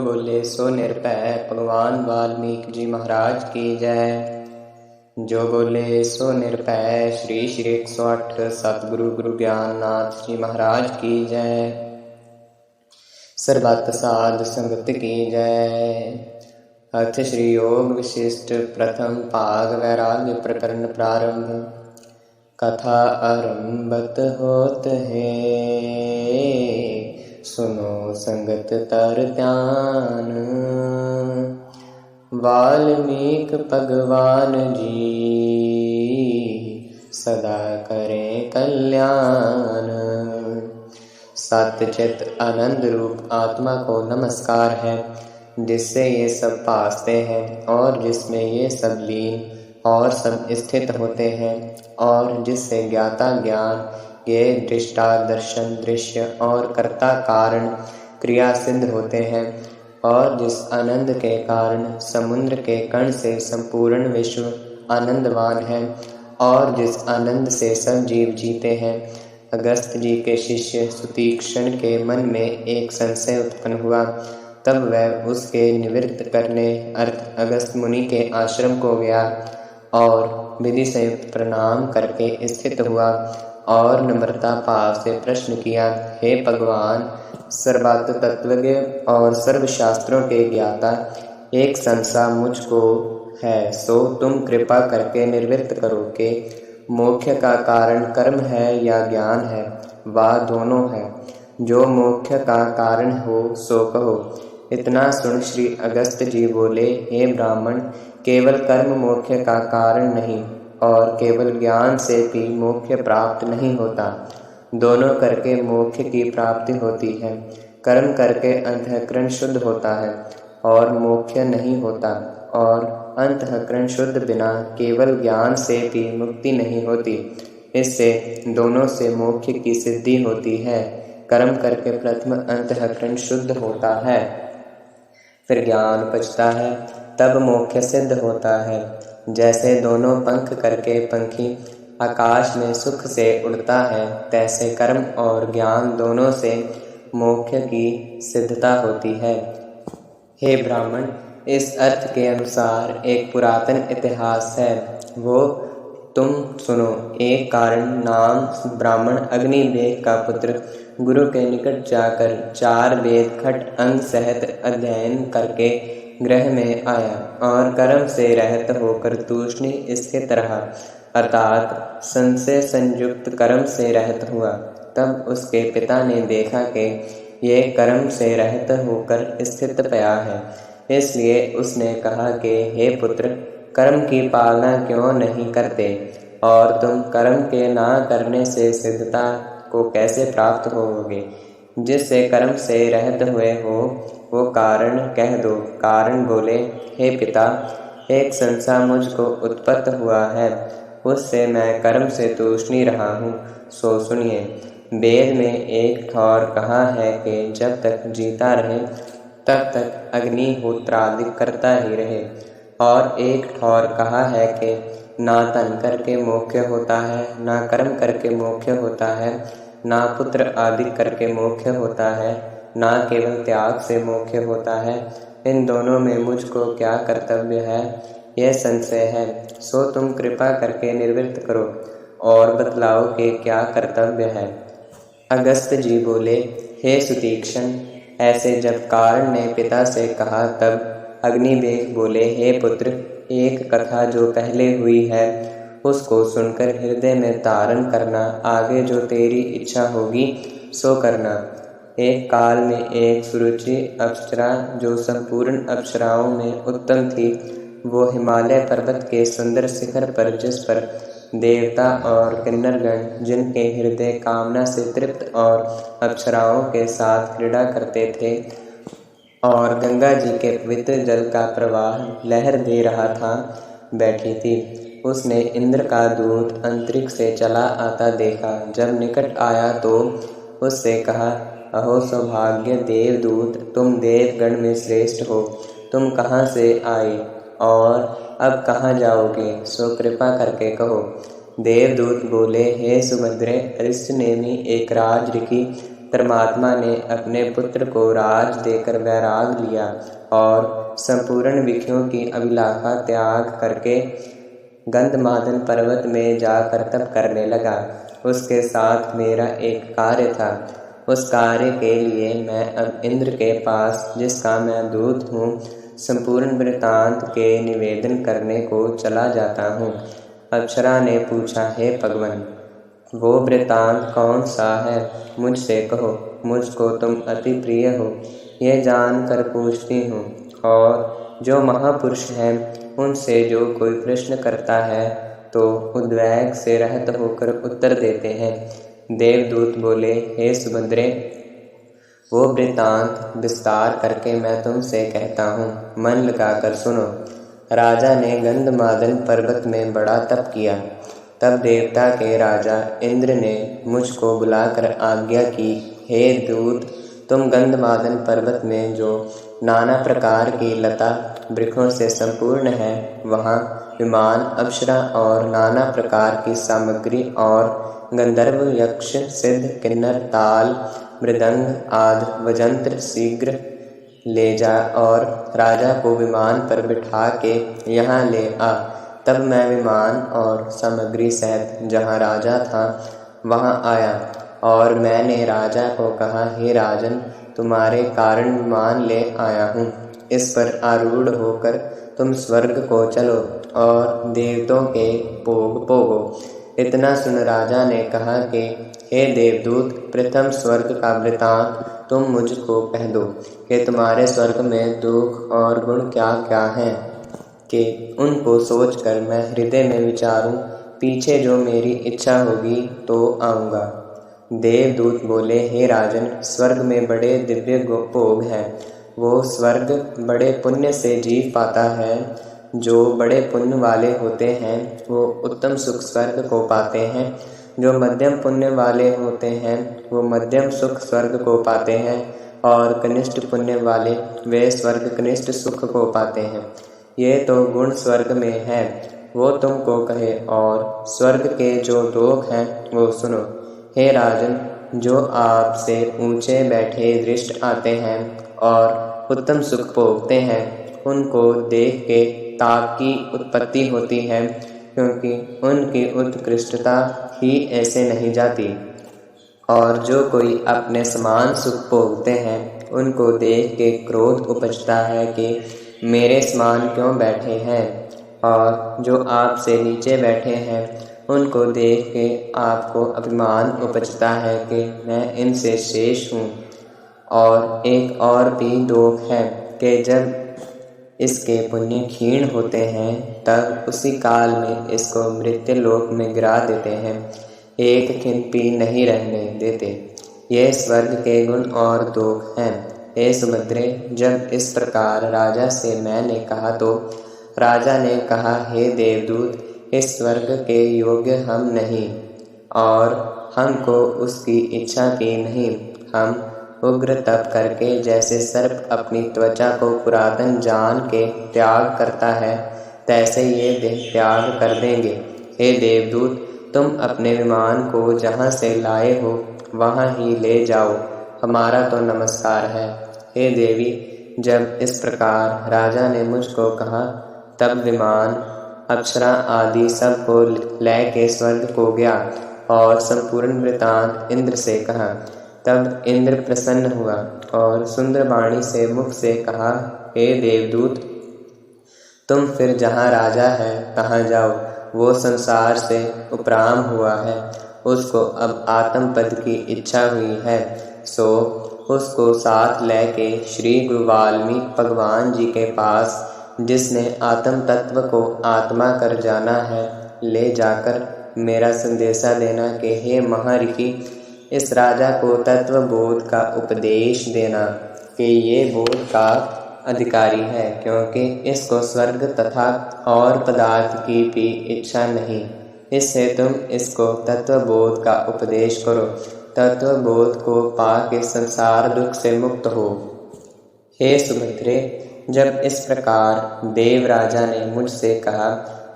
जो बोले सो निर्भय भगवान वाल्मीकि जी महाराज की जय। जो बोले सो निर्भय श्री श्री 108 सतगुरु गुरु ज्ञाननाथ जी महाराज की जय। सर्बत साध संगत की जय। अर्थ श्री योग विशिष्ट प्रथम भाग वैराग्य प्रकरण प्रारंभ। कथा आरंभत होत है सुनो संगत तर ध्यान। वाल्मीकि भगवान जी सदा करें कल्याण। सतचित आनंद रूप आत्मा को नमस्कार है, जिससे ये सब भासते हैं और जिसमें ये सब लीन और सब स्थित होते हैं, और जिससे ज्ञाता ज्ञान ये दृष्टा दर्शन दृश्य और कर्ता कारण क्रिया सिद्ध होते हैं, और जिस आनंद के कारण समुद्र के कण से संपूर्ण विश्व आनंदवान है, और जिस आनंद से सब जीव जीते हैं। अगस्त जी के शिष्य सुतीक्ष्ण के मन में एक संशय उत्पन्न हुआ। तब वह उसके निवृत्त करने अर्थ अगस्त मुनि के आश्रम को गया और विधि से प्रणाम करके स्थित हुआ और नम्रता भाव से प्रश्न किया, हे भगवान, सर्वात तत्वज्ञ और सर्व शास्त्रों के ज्ञाता, एक संशय मुझको है, सो तुम कृपा करके निर्वृत्त करो कि मोक्ष का कारण कर्म है या ज्ञान है, वा दोनों है। जो मोक्ष का कारण हो सो कहो। इतना सुन श्री अगस्त जी बोले, हे ब्राह्मण, केवल कर्म मोक्ष का कारण नहीं और केवल ज्ञान से भी मोक्ष प्राप्त नहीं होता। दोनों करके मोक्ष की प्राप्ति होती है। कर्म करके अंतःकरण शुद्ध होता है और मोक्ष नहीं होता, और अंतःकरण शुद्ध बिना केवल ज्ञान से भी मुक्ति नहीं होती। इससे दोनों से मोक्ष की सिद्धि होती है। कर्म करके प्रथम अंतःकरण शुद्ध होता है, फिर ज्ञान उपजता है, तब मोक्ष सिद्ध होता है। जैसे दोनों पंख करके पंखी आकाश में सुख से उड़ता है, तैसे कर्म और ज्ञान दोनों से मोक्ष की सिद्धता होती है। हे ब्राह्मण, इस अर्थ के अनुसार एक पुरातन इतिहास है, वो तुम सुनो। एक कारण नाम ब्राह्मण अग्निवेग का पुत्र गुरु के निकट जाकर 4 वेद खट अंग सहित अध्ययन करके गृह में आया और कर्म से रहित होकर तूष्णीं स्थित रहा, अर्थात संशय संयुक्त कर्म से रहित हुआ। तब उसके पिता ने देखा कि ये कर्म से रहित होकर स्थित पया है, इसलिए उसने कहा कि हे पुत्र, कर्म की पालना क्यों नहीं करते, और तुम कर्म के ना करने से सिद्धता को कैसे प्राप्त होगे। जिससे कर्म से रहित हुए हो वो कारण कह दो। कारण बोले, हे पिता, एक संशय मुझको उत्पत्त हुआ है, उससे मैं कर्म से तूष्णीं रहा हूँ, सो सुनिए। वेद में एक ठौर कहा है कि जब तक जीता रहे तब तक अग्निहोत्रादि करता ही रहे, और एक ठौर कहा है कि ना तन करके मोक्ष होता है, ना कर्म करके मोक्ष होता है, ना पुत्र आदि करके मोक्ष होता है, ना केवल त्याग से मोक्ष होता है। इन दोनों में मुझको क्या कर्तव्य है, यह संशय है, सो तुम कृपा करके निर्वृत्त करो और बतलाओ कि क्या कर्तव्य है। अगस्त जी बोले, हे सुतीक्ष्ण, ऐसे जब कारण ने पिता से कहा, तब अग्निवेग बोले, हे पुत्र, एक कथा जो पहले हुई है उसको सुनकर हृदय में धारण करना, आगे जो तेरी इच्छा होगी सो करना। एक काल में एक सुरुचि अप्सरा जो संपूर्ण अप्सराओं में उत्तम थी, वो हिमालय पर्वत के सुंदर शिखर पर, जिस पर देवता और किन्नरगण जिनके हृदय कामना से तृप्त और अप्सराओं के साथ क्रीड़ा करते थे, और गंगा जी के पवित्र जल का प्रवाह लहर दे रहा था, बैठी थी। उसने इंद्र का दूत अंतरिक्ष से चला आता देखा। जब निकट आया तो उससे कहा, अहो सौभाग्य देवदूत, तुम देवगण में श्रेष्ठ हो, तुम कहाँ से आए और अब कहाँ जाओगे, सो कृपा करके कहो। देवदूत बोले, हे सुभद्रे, अरिष्ट नेमी एक राजऋषि परमात्मा ने अपने पुत्र को राज देकर वैराग लिया और संपूर्ण विषयों की अभिलाषा त्याग करके गंधमादन पर्वत में जाकर तप करने लगा। उसके साथ मेरा एक कार्य था। उस कार्य के लिए मैं अब इंद्र के पास, जिसका मैं दूत हूँ, संपूर्ण वृत्तांत के निवेदन करने को चला जाता हूँ। अप्सरा ने पूछा, हे भगवान, वो वृत्तांत कौन सा है? मुझसे कहो, मुझको तुम अति प्रिय हो, ये जानकर पूछती हूँ। और जो महापुरुष हैं, उनसे जो कोई प्रश्न करता है तो उद्वेग से रहित होकर उत्तर देते हैं। देवदूत बोले, हे सुभद्रे, वो वृत्तांत विस्तार करके मैं तुमसे कहता हूँ, मन लगाकर सुनो। राजा ने गंधमादन पर्वत में बड़ा तप किया। तब देवता के राजा इंद्र ने मुझको बुलाकर आज्ञा की, हे दूत, तुम गंधमादन पर्वत में जो नाना प्रकार की लता वृक्षों से संपूर्ण है, वहाँ विमान, अप्सरा और नाना प्रकार की सामग्री और गंधर्व, यक्ष, सिद्ध, किन्नर, ताल, मृदंग आदि वजंत्र शीघ्र ले जा और राजा को विमान पर बिठा के यहाँ ले आ। तब मैं विमान और सामग्री सहित जहाँ राजा था वहाँ आया और मैंने राजा को कहा, हे राजन, तुम्हारे कारण विमान ले आया हूँ। इस पर आरूढ़ होकर तुम स्वर्ग को चलो और देवताओं के भोग भोगो। इतना सुन राजा ने कहा कि हे देवदूत, प्रथम स्वर्ग का वृत्तांत तुम मुझको कह दो कि तुम्हारे स्वर्ग में दुख और गुण क्या क्या हैं, कि उनको सोचकर मैं हृदय में विचारूं, पीछे जो मेरी इच्छा होगी तो आऊँगा। देवदूत बोले, हे राजन, स्वर्ग में बड़े दिव्य भोग हैं। वो स्वर्ग बड़े पुण्य से जीव पाता है। जो बड़े पुण्य वाले होते हैं वो उत्तम सुख स्वर्ग को पाते हैं। जो मध्यम पुण्य वाले होते हैं वो मध्यम सुख स्वर्ग को पाते हैं और कनिष्ठ पुण्य वाले वे स्वर्ग कनिष्ठ सुख को पाते हैं। ये तो गुण स्वर्ग में है, वो तुमको कहे। और स्वर्ग के जो लोग हैं वो सुनो। हे राजन, जो आपसे ऊंचे बैठे दृष्ट आते हैं और उत्तम सुख भोगते हैं, उनको देख के ताप की उत्पत्ति होती है, क्योंकि उनकी उत्कृष्टता ही ऐसे नहीं जाती। और जो कोई अपने समान सुख भोगते हैं, उनको देख के क्रोध उपजता है कि मेरे समान क्यों बैठे हैं। और जो आपसे नीचे बैठे हैं, उनको देख के आपको अभिमान उपजता है कि मैं इनसे शेष हूँ। और एक और भी दोष है कि जब इसके पुण्य क्षीण होते हैं तब उसी काल में इसको मृत्यु लोक में गिरा देते हैं, एक क्षण भी नहीं रहने देते। ये स्वर्ग के गुण और दोष हैं। हे सुभद्रे, जब इस प्रकार राजा से मैंने कहा तो राजा ने कहा, हे देवदूत, इस स्वर्ग के योग्य हम नहीं और हमको उसकी इच्छा भी नहीं। हम उग्र तप करके जैसे सर्प अपनी त्वचा को पुरातन जान के त्याग करता है, तैसे ये देह त्याग कर देंगे। हे देवदूत, तुम अपने विमान को जहाँ से लाए हो वहाँ ही ले जाओ, हमारा तो नमस्कार है। हे देवी, जब इस प्रकार राजा ने मुझको कहा तब विमान, अप्सरा आदि सब को ले के स्वर्ग को गया और संपूर्ण वृत्तांत इंद्र से कहा। तब इंद्र प्रसन्न हुआ और सुंदर वाणी से मुख से कहा, हे देवदूत, तुम फिर जहाँ राजा है तहाँ जाओ। वो संसार से उपराम हुआ है, उसको अब आत्म पद की इच्छा हुई है, सो उसको साथ लेके श्री गुरु वाल्मीकि भगवान जी के पास, जिसने आत्म तत्व को आत्मा कर जाना है, ले जाकर मेरा संदेशा देना कि हे महर्षि, इस राजा को तत्व बोध का उपदेश देना कि ये बोध का अधिकारी है, क्योंकि इसको स्वर्ग तथा और पदार्थ की भी इच्छा नहीं। इससे तुम इसको तत्व बोध का उपदेश करो, तत्व बोध को पा के संसार दुख से मुक्त हो। हे सुभद्रे, जब इस प्रकार देव राजा ने मुझसे कहा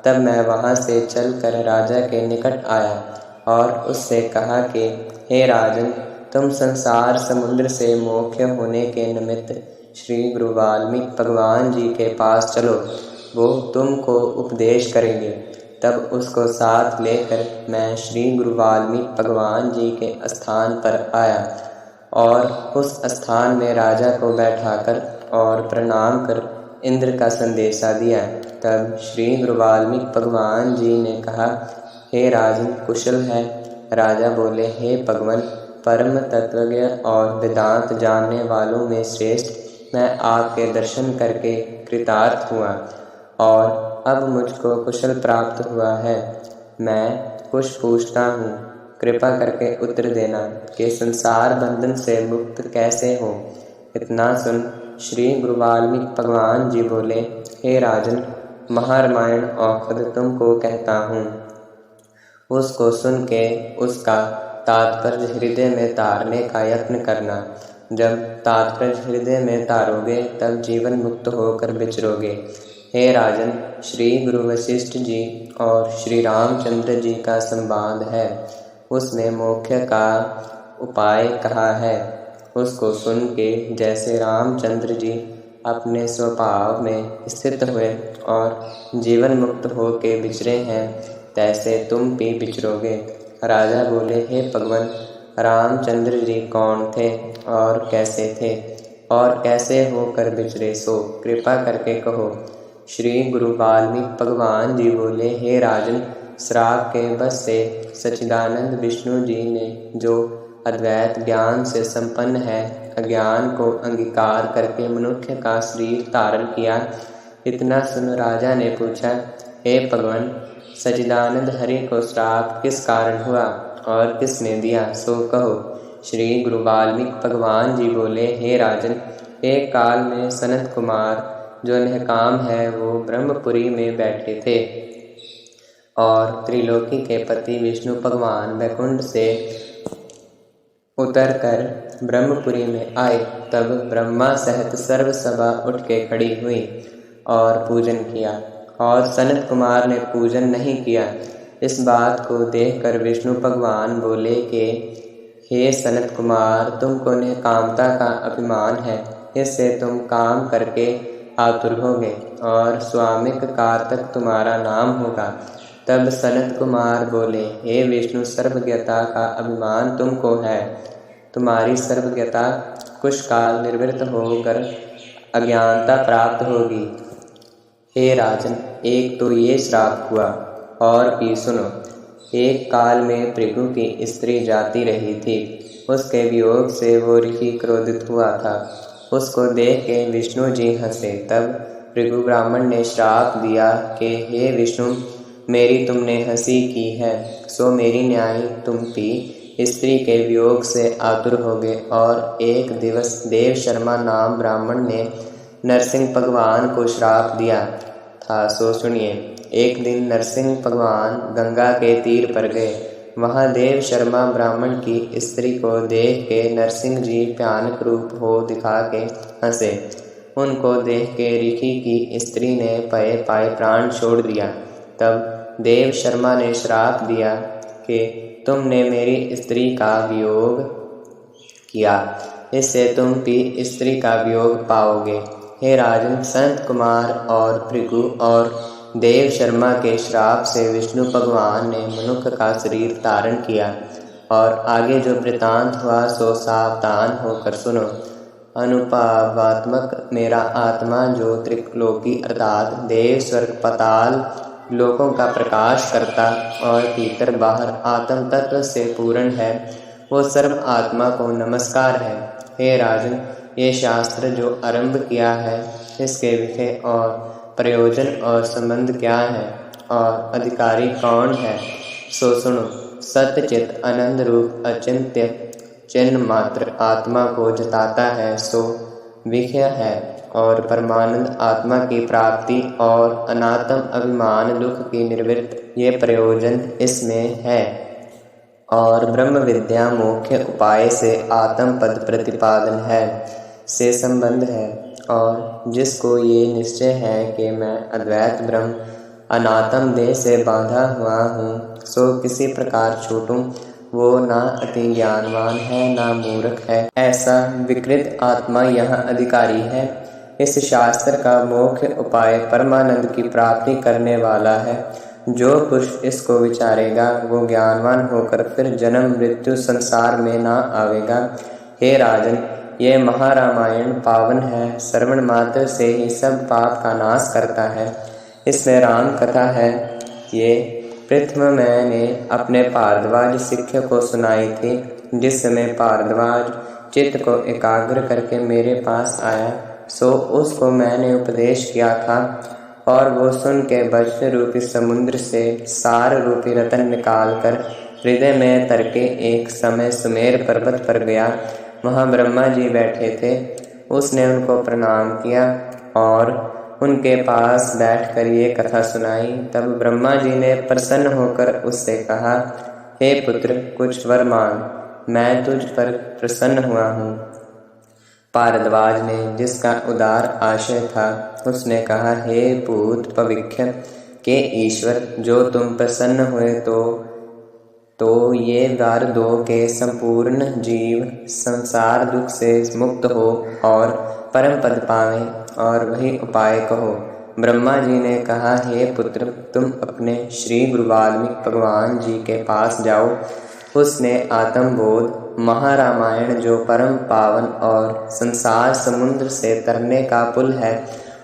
तब मैं वहाँ से चलकर राजा के निकट आया और उससे कहा कि हे राजन, तुम संसार समुद्र से मोक्ष होने के निमित्त श्री गुरु वाल्मीकि भगवान जी के पास चलो, वो तुमको उपदेश करेंगे। तब उसको साथ लेकर मैं श्री गुरु वाल्मीकि भगवान जी के स्थान पर आया और उस स्थान में राजा को बैठाकर और प्रणाम कर इंद्र का संदेशा दिया। तब श्री गुरु वाल्मीकि भगवान जी ने कहा, हे राजन, कुशल है? राजा बोले, हे भगवान, परम तत्वज्ञ और वेदांत जानने वालों में श्रेष्ठ, मैं आपके दर्शन करके कृतार्थ हुआ और अब मुझको कुशल प्राप्त हुआ है। मैं कुछ पूछता हूँ, कृपा करके उत्तर देना कि संसार बंधन से मुक्त कैसे हो। इतना सुन श्री गुरु वाल्मीकि भगवान जी बोले, हे राजन, महारामायण औखद तुमको कहता हूँ, उसको सुन के उसका तात्पर्य हृदय में तारने का यत्न करना। जब तात्पर्य हृदय में तारोगे तब जीवन मुक्त होकर विचरोगे। हे राजन, श्री गुरु वशिष्ठ जी और श्री रामचंद्र जी का संवाद है, उसमें मोक्ष का उपाय कहा है। उसको सुन के जैसे रामचंद्र जी अपने स्वभाव में स्थित हुए और जीवन मुक्त हो के विचरे हैं, तैसे तुम भी विचरोगे। राजा बोले, हे भगवान, रामचंद्र जी कौन थे और कैसे थे और कैसे होकर विचरे, सो कृपा करके कहो। श्री गुरु वाल्मीकि भगवान जी बोले, हे राजन, श्राप के बस से सच्चिदानंद विष्णु जी ने जो अद्वैत ज्ञान से संपन्न है, अज्ञान को अंगीकार करके मनुष्य का शरीर धारण किया। इतना सुन राजा ने पूछा, हे भगवान, सच्चिदानंद हरि को श्राप किस कारण हुआ और किसने दिया, सो कहो। श्री गुरु वाल्मीकि भगवान जी बोले, हे राजन, एक काल में सनत कुमार जो निष्काम है वो ब्रह्मपुरी में बैठे थे और त्रिलोकी के पति विष्णु भगवान वैकुंठ से उतरकर ब्रह्मपुरी में आए। तब ब्रह्मा सहित सर्व सभा उठ के खड़ी हुई और पूजन किया और सनत कुमार ने पूजन नहीं किया। इस बात को देखकर विष्णु भगवान बोले कि हे सनत कुमार, तुमको निष्कामता का अभिमान है, इससे तुम काम करके आतुर होगे और स्वामिक काल तक तुम्हारा नाम होगा। तब सनत कुमार बोले, हे विष्णु, सर्वज्ञता का अभिमान तुमको है, तुम्हारी सर्वज्ञता कुछ काल निर्वृत्त होकर अज्ञानता प्राप्त होगी। हे राजन, एक तो ये श्राप हुआ और भी सुनो। एक काल में भृगु की स्त्री जाती रही थी, उसके वियोग से वो ऋषि क्रोधित हुआ था। उसको देख के विष्णु जी हंसे। तब भृगु ब्राह्मण ने श्राप दिया कि हे विष्णु, मेरी तुमने हंसी की है, सो मेरी न्याय तुम भी स्त्री के वियोग से आतुर होगे। और एक दिवस देव शर्मा नाम ब्राह्मण ने नरसिंह भगवान को श्राप दिया था, सो सुनिए। एक दिन नरसिंह भगवान गंगा के तीर पर गए। वहाँ देव शर्मा ब्राह्मण की स्त्री को देख के नरसिंह जी भयानक रूप हो दिखा के हंसे। उनको देख के ऋषि की स्त्री ने भय पाए प्राण छोड़ दिया। तब देव शर्मा ने श्राप दिया कि तुमने मेरी स्त्री का वियोग किया, इससे तुम भी स्त्री का वियोग पाओगे। हे राजन, संत कुमार और भृगु और देव शर्मा के श्राप से विष्णु भगवान ने मनुष्य का शरीर धारण किया। और आगे जो वृतांत हुआ सो सावधान होकर सुनो। अनुपावात्मक मेरा आत्मा जो त्रिलोकी अर्थात देव स्वर्ग पाताल लोकों का प्रकाश करता और भीतर बाहर आत्म तत्व से पूर्ण है, वो सर्व आत्मा को नमस्कार है। हे राजन, ये शास्त्र जो आरंभ किया है, इसके विषय और प्रयोजन और संबंध क्या है और अधिकारी कौन है, सो सुनो। सत्यचित आनंद रूप अचिंत्य चिन्ह मात्र आत्मा को जताता है, सो विषय है। और परमानंद आत्मा की प्राप्ति और अनात्म अभिमान दुख की निवृत्त, ये प्रयोजन इसमें है। और ब्रह्म विद्या मुख्य उपाय से आत्म पद प्रतिपादन है से संबंध है। और जिसको ये निश्चय है कि मैं अद्वैत ब्रह्म अनात्म देह से बांधा हुआ हूँ, सो किसी प्रकार छूटूं वो ना अति ज्ञानवान है ना मूर्ख है, ऐसा विकृत आत्मा यहाँ अधिकारी है। इस शास्त्र का मुख्य उपाय परमानंद की प्राप्ति करने वाला है। जो पुरुष इसको विचारेगा वो ज्ञानवान होकर फिर जन्म मृत्यु संसार में ना आवेगा। हे राजन, ये महारामायण पावन है, श्रवण मात्र से ही सब पाप का नाश करता है। इसमें राम कथा है। ये प्रथम मैंने अपने भारद्वाज शिष्य को सुनाई थी, जिस समय भारद्वाज चित्त को एकाग्र करके मेरे पास आया, सो उसको मैंने उपदेश किया था, और वो सुन के वज्र रूपी समुद्र से सार रूपी रतन निकालकर हृदय में तरके एक समय सुमेर पर्वत पर गया। वहाँ ब्रह्मा जी बैठे थे। उसने उनको प्रणाम किया और उनके पास बैठकर ये कथा सुनाई। तब ब्रह्मा जी ने प्रसन्न होकर उससे कहा, हे पुत्र, कुछ वर मांग, मैं तुझ पर प्रसन्न हुआ हूँ। भारद्वाज ने, जिसका उदार आशय था, उसने कहा, हे भूत पविख्य के ईश्वर, जो तुम प्रसन्न हुए तो ये वर दो के संपूर्ण जीव संसार दुख से मुक्त हो और परम पद पावे, और वही उपाय कहो। ब्रह्मा जी ने कहा, हे पुत्र, तुम अपने श्री गुरु वाल्मीकि भगवान जी के पास जाओ। उसने आत्मबोध महारामायण, जो परम पावन और संसार समुद्र से तरने का पुल है,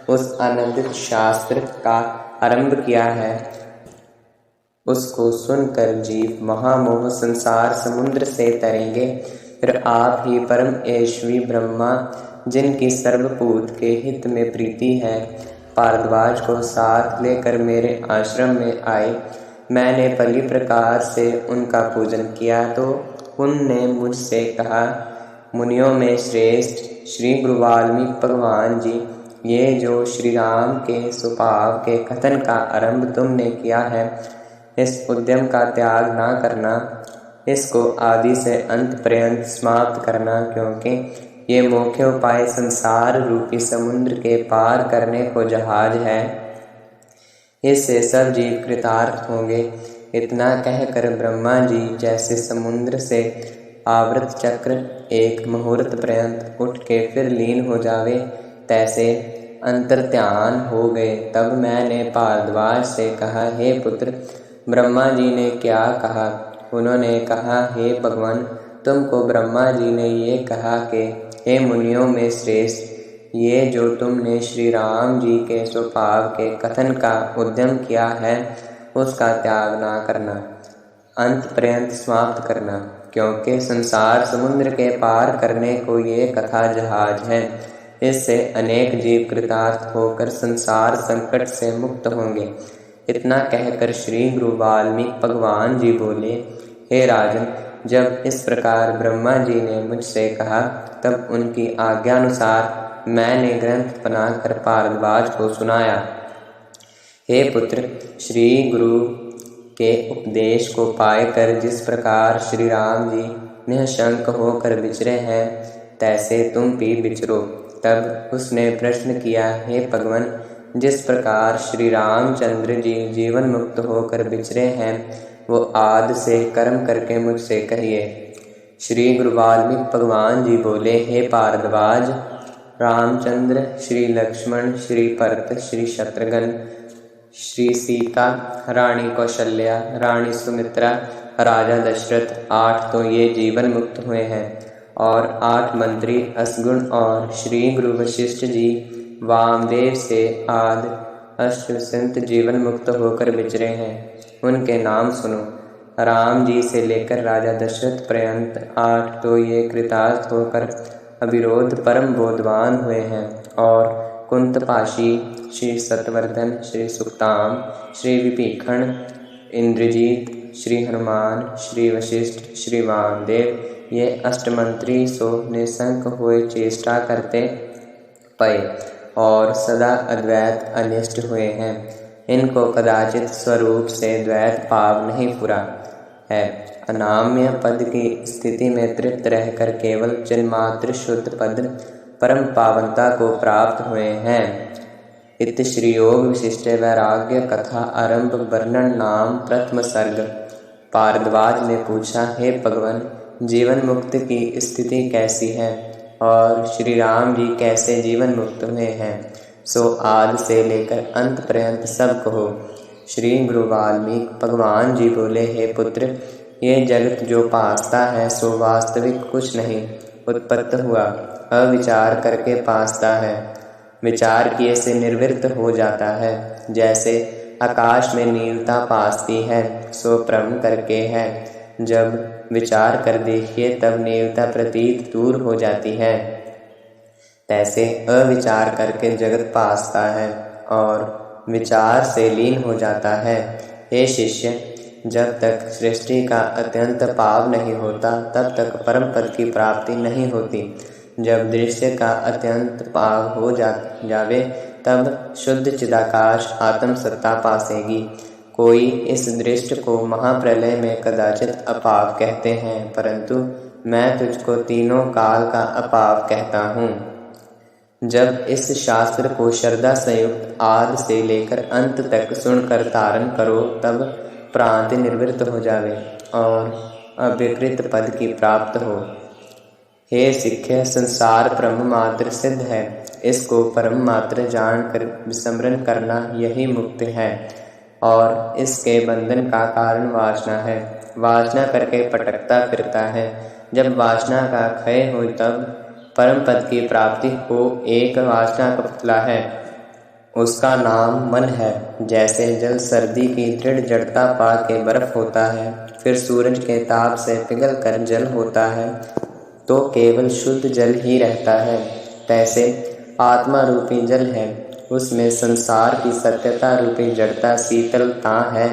उस आनंदित शास्त्र का आरंभ किया है। उसको सुनकर जीव महामोह संसार समुद्र से तरेंगे। फिर आप ही परम ऐश्वी ब्रह्मा, जिनकी सर्वभूत के हित में प्रीति है, भारद्वाज को साथ लेकर मेरे आश्रम में आए। मैंने भली प्रकार से उनका पूजन किया तो उनने मुझसे कहा, मुनियों में श्रेष्ठ श्री गुरु वाल्मीकि भगवान जी, ये जो श्री राम के स्वभाव के कथन का आरंभ तुमने किया है, इस उद्यम का त्याग ना करना, इसको आदि से अंत पर्यंत समाप्त करना, क्योंकि ये मुख्य उपाय संसार रूपी समुद्र के पार करने को जहाज है। इससे सब जीव कृतार्थ होंगे। इतना कहकर ब्रह्मा जी जैसे समुद्र से आवृत चक्र एक मुहूर्त पर्यंत उठ के फिर लीन हो जावे, तैसे अंतर्ध्यान हो गए। तब मैंने भारद्वाज से कहा, हे पुत्र, ब्रह्मा जी ने क्या कहा? उन्होंने कहा, हे भगवान, तुमको ब्रह्मा जी ने ये कहा कि हे मुनियों में श्रेष्ठ, ये जो तुमने श्री राम जी के स्वभाव के कथन का उद्यम किया है, उसका त्याग ना करना, अंत पर्यंत समाप्त करना, क्योंकि संसार समुद्र के पार करने को ये कथा जहाज है। इससे अनेक जीव कृतार्थ होकर संसार संकट से मुक्त होंगे। इतना कहकर श्री गुरु वाल्मीकि भगवान जी बोले, हे राजन, जब इस प्रकार ब्रह्मा जी ने मुझसे कहा, तब उनकी आज्ञानुसार मैंने ग्रंथ बनाकर भारद्वाज को सुनाया। हे पुत्र, श्री गुरु के उपदेश को पाकर जिस प्रकार श्री राम जी निःशंक होकर विचरे हैं, तैसे तुम भी विचरो। तब उसने प्रश्न किया, हे भगवान, जिस प्रकार श्री रामचंद्र जी जीवन मुक्त होकर विचरे हैं, वो आदि से कर्म करके मुझसे कहिए। श्री गुरु वाल्मीकि भगवान जी बोले, हे भारद्वाज, रामचंद्र, श्री लक्ष्मण, श्री भरत, श्री शत्रुघ्न, श्री सीता, रानी कौशल्या, रानी सुमित्रा, राजा दशरथ, 8 तो ये जीवन मुक्त हुए हैं, और 8 मंत्री असगुण और श्री गुरु वशिष्ठ जी वामदेव से आदि अष्टवसंत जीवन मुक्त होकर विचरे हैं। उनके नाम सुनो। राम जी से लेकर राजा दशरथ पर्यंत 8 तो ये कृतार्थ होकर अविरोध परम बोधवान हुए हैं, और कुंतपाशी, श्री सत्यवर्धन, श्री सुक्ताम, श्री विभीषण, इंद्रजीत, श्री हनुमान, श्री वशिष्ठ, श्री वामदेव, ये अष्टमंत्री सो निशंक हुए चेष्टा करते पए और सदा अद्वैत अनिष्ट हुए हैं। इनको कदाचित स्वरूप से द्वैत भाव नहीं पूरा है। अनाम्य पद की स्थिति में तृप्त रहकर केवल चिन्मात्र शुद्ध पद परम पावनता को प्राप्त हुए हैं। इत श्री योग विशिष्ट वैराग्य कथा आरंभ वर्णन नाम प्रथम सर्ग। भारद्वाज ने पूछा, हे भगवान, जीवन मुक्त की स्थिति कैसी है और श्री राम जी कैसे जीवन मुक्त हुए हैं, सो आदि से लेकर अंत पर्यंत सब कहो। श्री गुरु वाल्मीकि भगवान जी बोले, हे पुत्र, ये जगत जो पासता है सो वास्तविक कुछ नहीं उत्पत्त हुआ, अविचार करके पासता है। विचार किए से निर्वृत्त हो जाता है। जैसे आकाश में नीलता पासती है सो भ्रम करके है, जब विचार कर देखिए तब नीलता प्रतीत दूर हो जाती है। तैसे अविचार करके जगत पासता है और विचार से लीन हो जाता है। हे शिष्य, जब तक सृष्टि का अत्यंत पाव नहीं होता तब तक परम पद की प्राप्ति नहीं होती। जब दृश्य का अत्यंत पाव हो जावे तब शुद्ध चिदाकाश आत्म सत्ता पासेगी। कोई इस दृष्टि को महाप्रलय में कदाचित अपाव कहते हैं, परंतु मैं तुझको तीनों काल का अपाव कहता हूँ। जब इस शास्त्र को श्रद्धा संयुक्त आदि से लेकर अंत तक सुनकर धारण करो तब प्रांति निवृत्त हो जावे और अविकृत पद की प्राप्त हो। हे सिक्खे, संसार ब्रह्म मात्र सिद्ध है, इसको परम मात्र जानकर विस्मरण करना यही मुक्ति है और इसके बंधन का कारण वासना है। वासना करके भटकता फिरता है। जब वासना का क्षय हो तब परम पद की प्राप्ति हो। एक वासना का पुतला है, उसका नाम मन है। जैसे जल सर्दी की दृढ़ जड़ता पा के बर्फ होता है, फिर सूरज के ताप से पिघल कर जल होता है, तो केवल शुद्ध जल ही रहता है। तैसे आत्मा रूपी जल है, उसमें संसार की सत्यता रूपी जड़ता शीतलता है,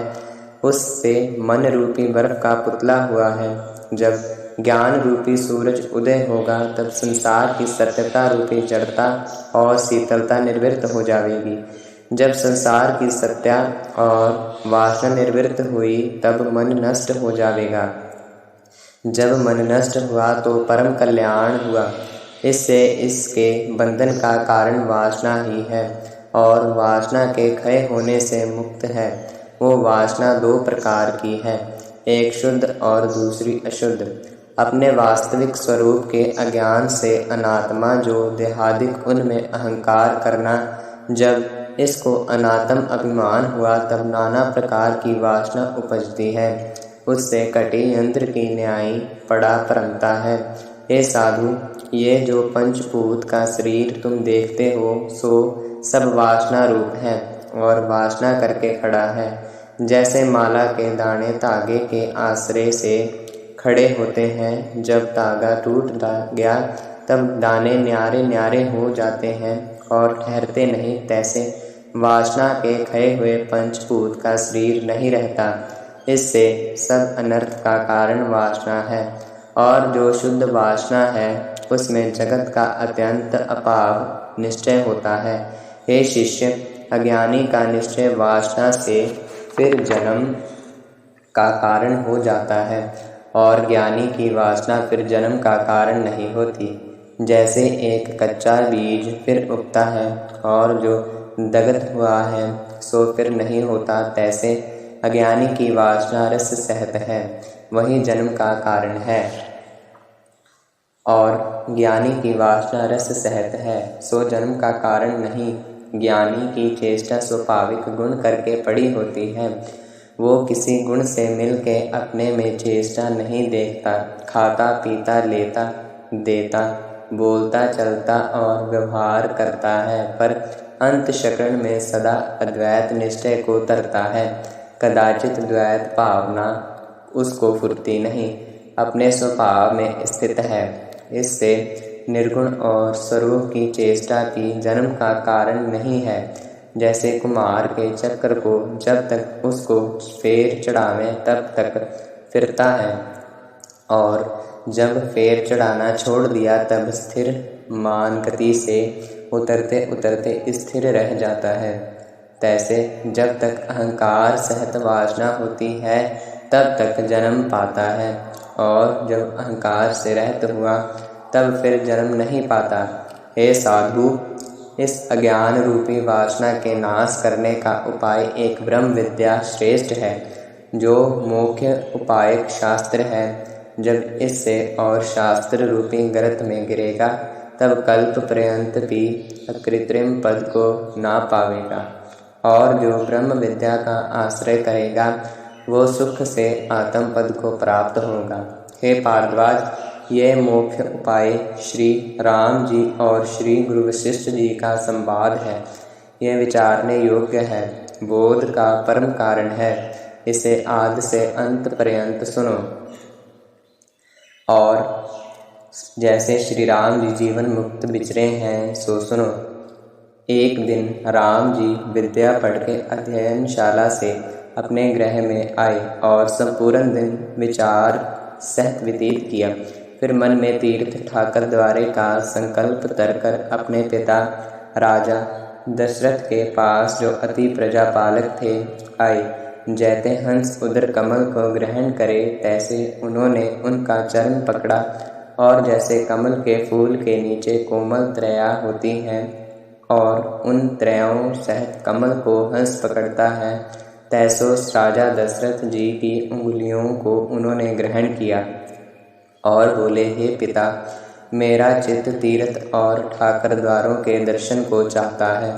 उससे मन रूपी बर्फ का पुतला हुआ है। जब ज्ञान रूपी सूरज उदय होगा तब संसार की सत्यता रूपी जड़ता और शीतलता निर्वृत्त हो जाएगी। जब संसार की सत्या और वासना निर्वृत्त हुई तब मन नष्ट हो जाएगा। जब मन नष्ट हुआ तो परम कल्याण हुआ। इससे इसके बंधन का कारण वासना ही है और वासना के क्षय होने से मुक्त है। वो वासना दो प्रकार की है, एक शुद्ध और दूसरी अशुद्ध। अपने वास्तविक स्वरूप के अज्ञान से अनात्मा जो देहादिक उनमें अहंकार करना, जब इसको अनात्म अभिमान हुआ तब नाना प्रकार की वासना उपजती है। उससे कटी यंत्र की न्यायी पड़ा परमता है। हे साधु, ये जो पंचभूत का शरीर तुम देखते हो सो सब वासना रूप है और वासना करके खड़ा है। जैसे माला के दाने तागे के आश्रय से खड़े होते हैं, जब तागा टूट गया तब दाने न्यारे न्यारे हो जाते हैं और ठहरते नहीं, तैसे वासना के क्षय हुए पंचभूत का शरीर नहीं रहता। इससे सब अनर्थ का कारण वासना है और जो शुद्ध वासना है उसमें जगत का अत्यंत अपाव निश्चय होता है। हे शिष्य, अज्ञानी का निश्चय वासना से फिर जन्म का कारण हो जाता है और ज्ञानी की वासना फिर जन्म का कारण नहीं होती। जैसे एक कच्चा बीज फिर उगता है और जो दग्ध हुआ है सो फिर नहीं होता, तैसे अज्ञानी की वासना रस सहित है, वही जन्म का कारण है और ज्ञानी की वासना रस सहित है सो जन्म का कारण नहीं। ज्ञानी की चेष्टा स्वाभाविक गुण करके पड़ी होती है। वो किसी गुण से मिलके अपने में चेष्टा नहीं देखता, खाता पीता लेता देता बोलता चलता और व्यवहार करता है, पर अंत शरण में सदा अद्वैत निश्चय को तरता है। कदाचित द्वैत भावना उसको फुर्ती नहीं, अपने स्वभाव में स्थित है। इससे निर्गुण और स्वरूप की चेष्टा की जन्म का कारण नहीं है। जैसे कुम्हार के चक्र को जब तक उसको फेर चढ़ावे तब तक फिरता है और जब फेर चढ़ाना छोड़ दिया तब स्थिर मान गति से उतरते उतरते स्थिर रह जाता है। तैसे जब तक अहंकार सहित वासना होती है तब तक जन्म पाता है और जब अहंकार से रहित हुआ तब फिर जन्म नहीं पाता। हे साधु, इस अज्ञान रूपी वासना के नाश करने का उपाय एक ब्रह्म विद्या श्रेष्ठ है जो मुख्य उपायक शास्त्र है, जब इससे और शास्त्र रूपी गर्त में गिरेगा, तब कल्प पर्यंत भी अकृत्रिम पद को ना पावेगा। और जो ब्रह्म विद्या का आश्रय करेगा, वो सुख से आत्म पद को प्राप्त होगा। हे पार्थवाज, ये मुख्य उपाय श्री राम जी और श्री गुरु वशिष्ठ जी का संवाद है। यह विचारने योग्य है, बोध का परम कारण है। इसे आदि से अंत पर्यंत सुनो। और जैसे श्री राम जी जीवन मुक्त विचरे हैं, सो सुनो। एक दिन राम जी विद्या पढ़ के अध्ययनशाला से अपने गृह में आए और संपूर्ण दिन विचार सहित व्यतीत किया। फिर मन में तीर्थ ठाकर द्वारे का संकल्प तरकर अपने पिता राजा दशरथ के पास, जो अति प्रजापालक थे, आए। जैसे हंस उदर कमल को ग्रहण करे, तैसे उन्होंने उनका चरण पकड़ा। और जैसे कमल के फूल के नीचे कोमल त्रया होती हैं और उन त्रयों सहित कमल को हंस पकड़ता है, तैसो राजा दशरथ जी की उंगलियों को उन्होंने ग्रहण किया और बोले, हे पिता, मेरा चित्त तीर्थ और ठाकर द्वारों के दर्शन को चाहता है।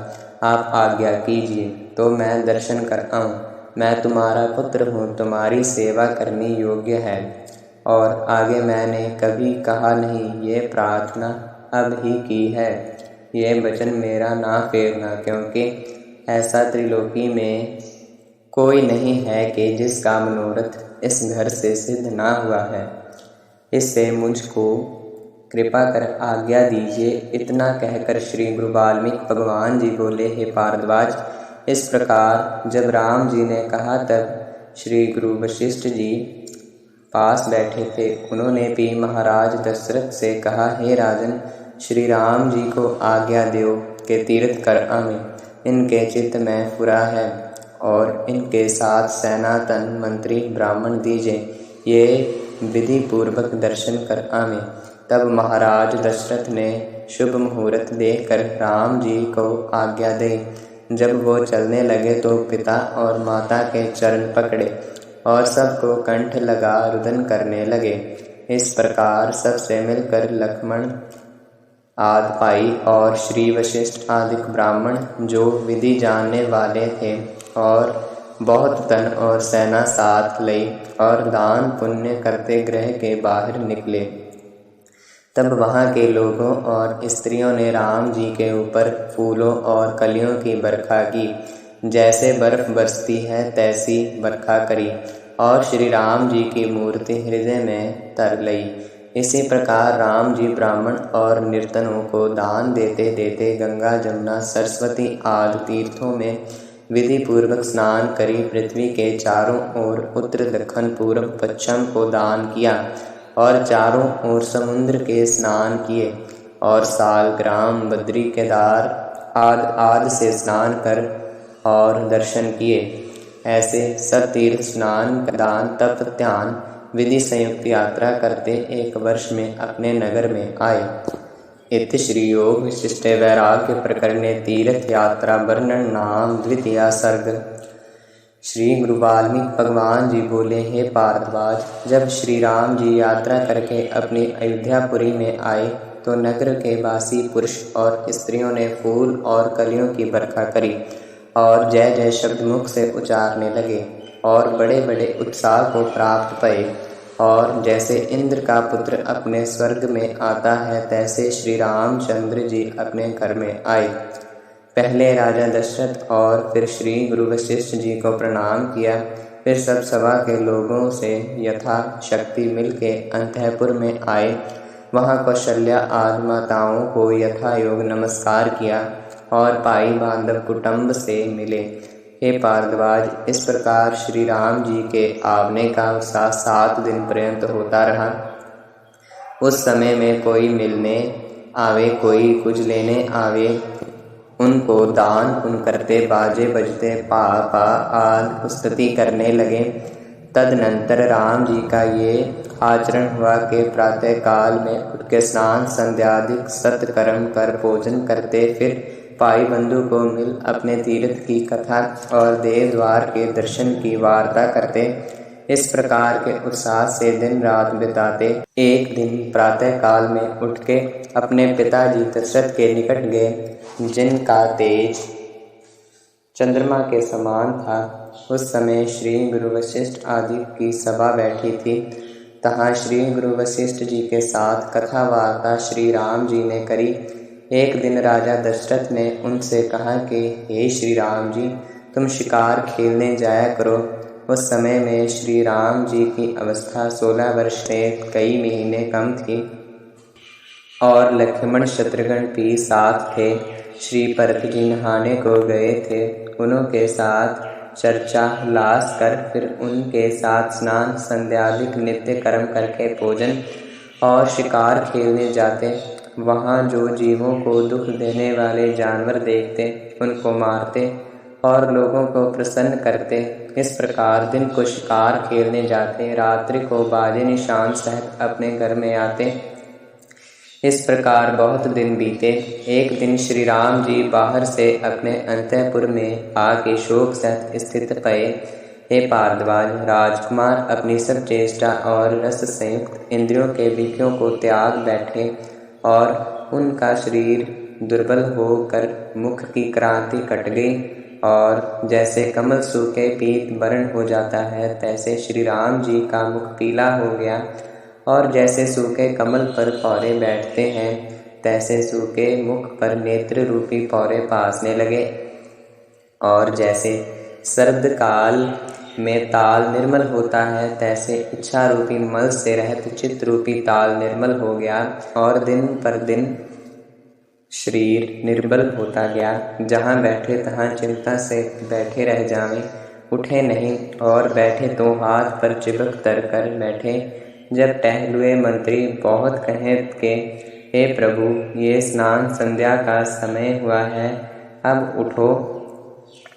आप आज्ञा कीजिए तो मैं दर्शन कर आऊँ। मैं तुम्हारा पुत्र हूँ, तुम्हारी सेवा करनी योग्य है। और आगे मैंने कभी कहा नहीं, ये प्रार्थना अब ही की है। ये वचन मेरा ना फेरना, क्योंकि ऐसा त्रिलोकी में कोई नहीं है कि जिसका मनोरथ इस घर से सिद्ध ना हुआ है। इससे मुझको कृपा कर आज्ञा दीजिए। इतना कहकर श्री गुरु वाल्मीकि भगवान जी बोले, हे भारद्वाज, इस प्रकार जब राम जी ने कहा, तब श्री गुरु वशिष्ठ जी पास बैठे थे। उन्होंने भी महाराज दशरथ से कहा, हे राजन, श्री राम जी को आज्ञा दो कि तीर्थ कर आवें। इनके चित्त में फुरा है और इनके साथ सेनातन मंत्री ब्राह्मण दीजिए, ये विधि पूर्वक दर्शन कर आवें। तब महाराज दशरथ ने शुभ मुहूर्त देखकर राम जी को आज्ञा दी। जब वो चलने लगे तो पिता और माता के चरण पकड़े और सबको कंठ लगा रुदन करने लगे। इस प्रकार सबसे मिलकर लक्ष्मण आदि भाई और श्री वशिष्ठ आदि ब्राह्मण, जो विधि जानने वाले थे, और बहुत धन और सेना साथ लई और दान पुण्य करते गृह के बाहर निकले। तब वहाँ के लोगों और स्त्रियों ने राम जी के ऊपर फूलों और कलियों की बरखा की। जैसे बर्फ बरसती है तैसी बरखा करी और श्री राम जी की मूर्ति हृदय में तर लई। इसी प्रकार राम जी ब्राह्मण और निर्धनों को दान देते देते गंगा, जमुना, सरस्वती आदि तीर्थों में विधि पूर्वक स्नान करी। पृथ्वी के चारों ओर उत्तर, दक्षिण, पूर्व, पश्चिम को दान किया और चारों ओर समुद्र के स्नान किए और सालग्राम, बद्री, केदार आदि से स्नान कर और दर्शन किए। ऐसे सब तीर्थ स्नान, दान, तप, ध्यान विधि संयुक्त यात्रा करते एक वर्ष में अपने नगर में आए। इति श्री योग विशिष्ट वैराग्य प्रकरणे तीर्थ यात्रा वर्णन नाम द्वितीया सर्ग। श्री गुरु वाल्मीकि भगवान जी बोले, हे पार्थवाज, जब श्री राम जी यात्रा करके अपनी अयोध्यापुरी में आए तो नगर के वासी पुरुष और स्त्रियों ने फूल और कलियों की बरखा करी और जय जय शब्द मुख से उच्चारने लगे और बड़े बड़े उत्साह को प्राप्त पाए। और जैसे इंद्र का पुत्र अपने स्वर्ग में आता है, तैसे श्री रामचंद्र जी अपने घर में आए। पहले राजा दशरथ और फिर श्री गुरु वशिष्ठ जी को प्रणाम किया। फिर सब सभा के लोगों से यथा शक्ति मिलके अंतःपुर में आए। वहाँ कौशल्या आदि माताओं को यथा योग नमस्कार किया और भाई बांधव कुटुंब से मिले। हे भारद्वाज, इस प्रकार श्री राम जी के आने का उत्साह 7 दिन पर्यंत होता रहा। उस समय में कोई मिलने आवे, कोई कुछ लेने आवे, उनको दान पुण्य करते, बाजे बजते, पा आदि स्तुति करने लगे। तदनंतर राम जी का ये आचरण हुआ कि प्रातः काल में उठ के स्नान संध्यादिक सत्कर्म कर भोजन करते, फिर भाई बंधु को मिल अपने तीर्थ की कथा और देव द्वार के दर्शन की वार्ता करते। इस प्रकार के उत्साह से दिन रात बिताते। एक दिन प्रातः काल में उठ के अपने पिताजी दशरथ के निकट गए, जिनका तेज चंद्रमा के समान था। उस समय श्री गुरु वशिष्ठ आदि की सभा बैठी थी। तहाँ श्री गुरु वशिष्ठ जी के साथ कथा वार्ता श्री राम जी ने करी। एक दिन राजा दशरथ ने उनसे कहा कि हे श्री राम जी, तुम शिकार खेलने जाया करो। उस समय में श्री राम जी की अवस्था 16 वर्ष से कई महीने कम थी और लक्ष्मण शत्रुघ्न भी साथ थे। श्री भरत जी नहाने को गए थे। उनके साथ चर्चा लास कर फिर उनके साथ स्नान संध्यादिक नित्य कर्म करके भोजन और शिकार खेलने जाते। वहाँ जो जीवों को दुख देने वाले जानवर देखते उनको मारते और लोगों को प्रसन्न करते। इस प्रकार दिन को शिकार खेलने जाते, रात्रि को बाजे निशान सहित अपने घर में आते। इस प्रकार बहुत दिन बीते। एक दिन श्री राम जी बाहर से अपने अंतःपुर में आके शोक सहित स्थित भये। हे भारद्वाज, राजकुमार अपनी सब चेष्टा और रस संयुक्त इंद्रियों के विषयों को त्याग बैठे और उनका शरीर दुर्बल होकर मुख की क्रांति कट गई और जैसे कमल सूखे पीत वर्ण हो जाता है, तैसे श्री राम जी का मुख पीला हो गया और जैसे सूखे कमल पर पौरे बैठते हैं, तैसे सूखे मुख पर नेत्र रूपी पौरे पासने लगे। और जैसे शरद काल में ताल निर्मल होता है, तैसे इच्छा रूपी मल से रहित चित्त रूपी ताल निर्मल हो गया और दिन पर दिन शरीर निर्बल होता गया। जहाँ बैठे तहाँ चिंता से बैठे रह जावें, उठे नहीं और बैठे तो हाथ पर चिपक तर कर बैठे। जब टहलुए मंत्री बहुत कहें कि हे प्रभु, ये स्नान संध्या का समय हुआ है, अब उठो,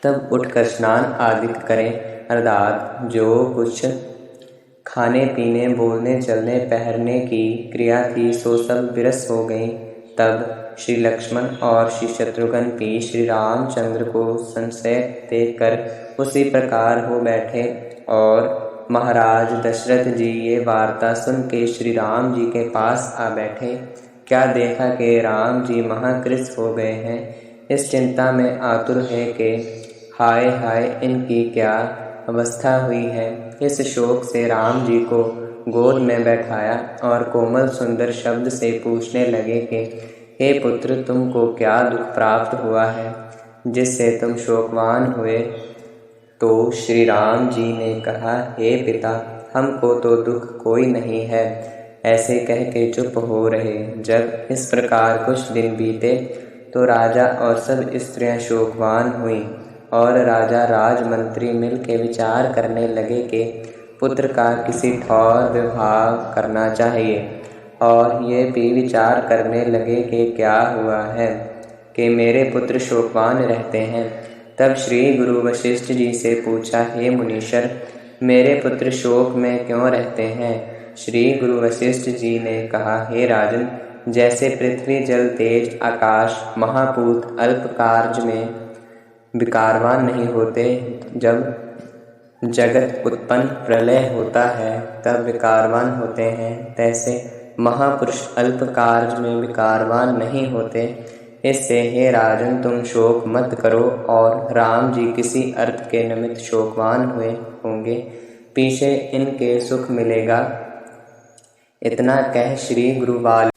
तब उठकर स्नान आदि करें। अर्थात जो कुछ खाने पीने बोलने चलने पहनने की क्रिया थी सो सब विरस हो गई। तब श्री लक्ष्मण और श्री शत्रुघ्न भी श्री रामचंद्र को संशय देखकर उसी प्रकार हो बैठे और महाराज दशरथ जी ये वार्ता सुन के श्री राम जी के पास आ बैठे। क्या देखा कि राम जी महाकृष्ण हो गए हैं। इस चिंता में आतुर है कि हाय हाय, इनकी क्या अवस्था हुई है। इस शोक से राम जी को गोद में बैठाया और कोमल सुंदर शब्द से पूछने लगे कि हे पुत्र, तुमको क्या दुख प्राप्त हुआ है जिससे तुम शोकवान हुए। तो श्री राम जी ने कहा, हे पिता, हमको तो दुख कोई नहीं है। ऐसे कह के चुप हो रहे। जब इस प्रकार कुछ दिन बीते तो राजा और सब स्त्रियां शोकवान हुई और राजा राजमंत्री मिल के विचार करने लगे कि पुत्र का किसी ठौर विवाह करना चाहिए। और ये भी विचार करने लगे कि क्या हुआ है कि मेरे पुत्र शोकवान रहते हैं। तब श्री गुरु वशिष्ठ जी से पूछा, हे मुनीश्वर, मेरे पुत्र शोक में क्यों रहते हैं। श्री गुरु वशिष्ठ जी ने कहा, हे राजन, जैसे पृथ्वी जल तेज आकाश महापूत अल्प कार्य में विकारवान नहीं होते, जब जगत उत्पन्न प्रलय होता है तब विकारवान होते हैं, तैसे महापुरुष अल्प कार्य में विकारवान नहीं होते। इससे हे राजन, तुम शोक मत करो और राम जी किसी अर्थ के निमित्त शोकवान हुए होंगे, पीछे इनके सुख मिलेगा। इतना कह श्री गुरुवाल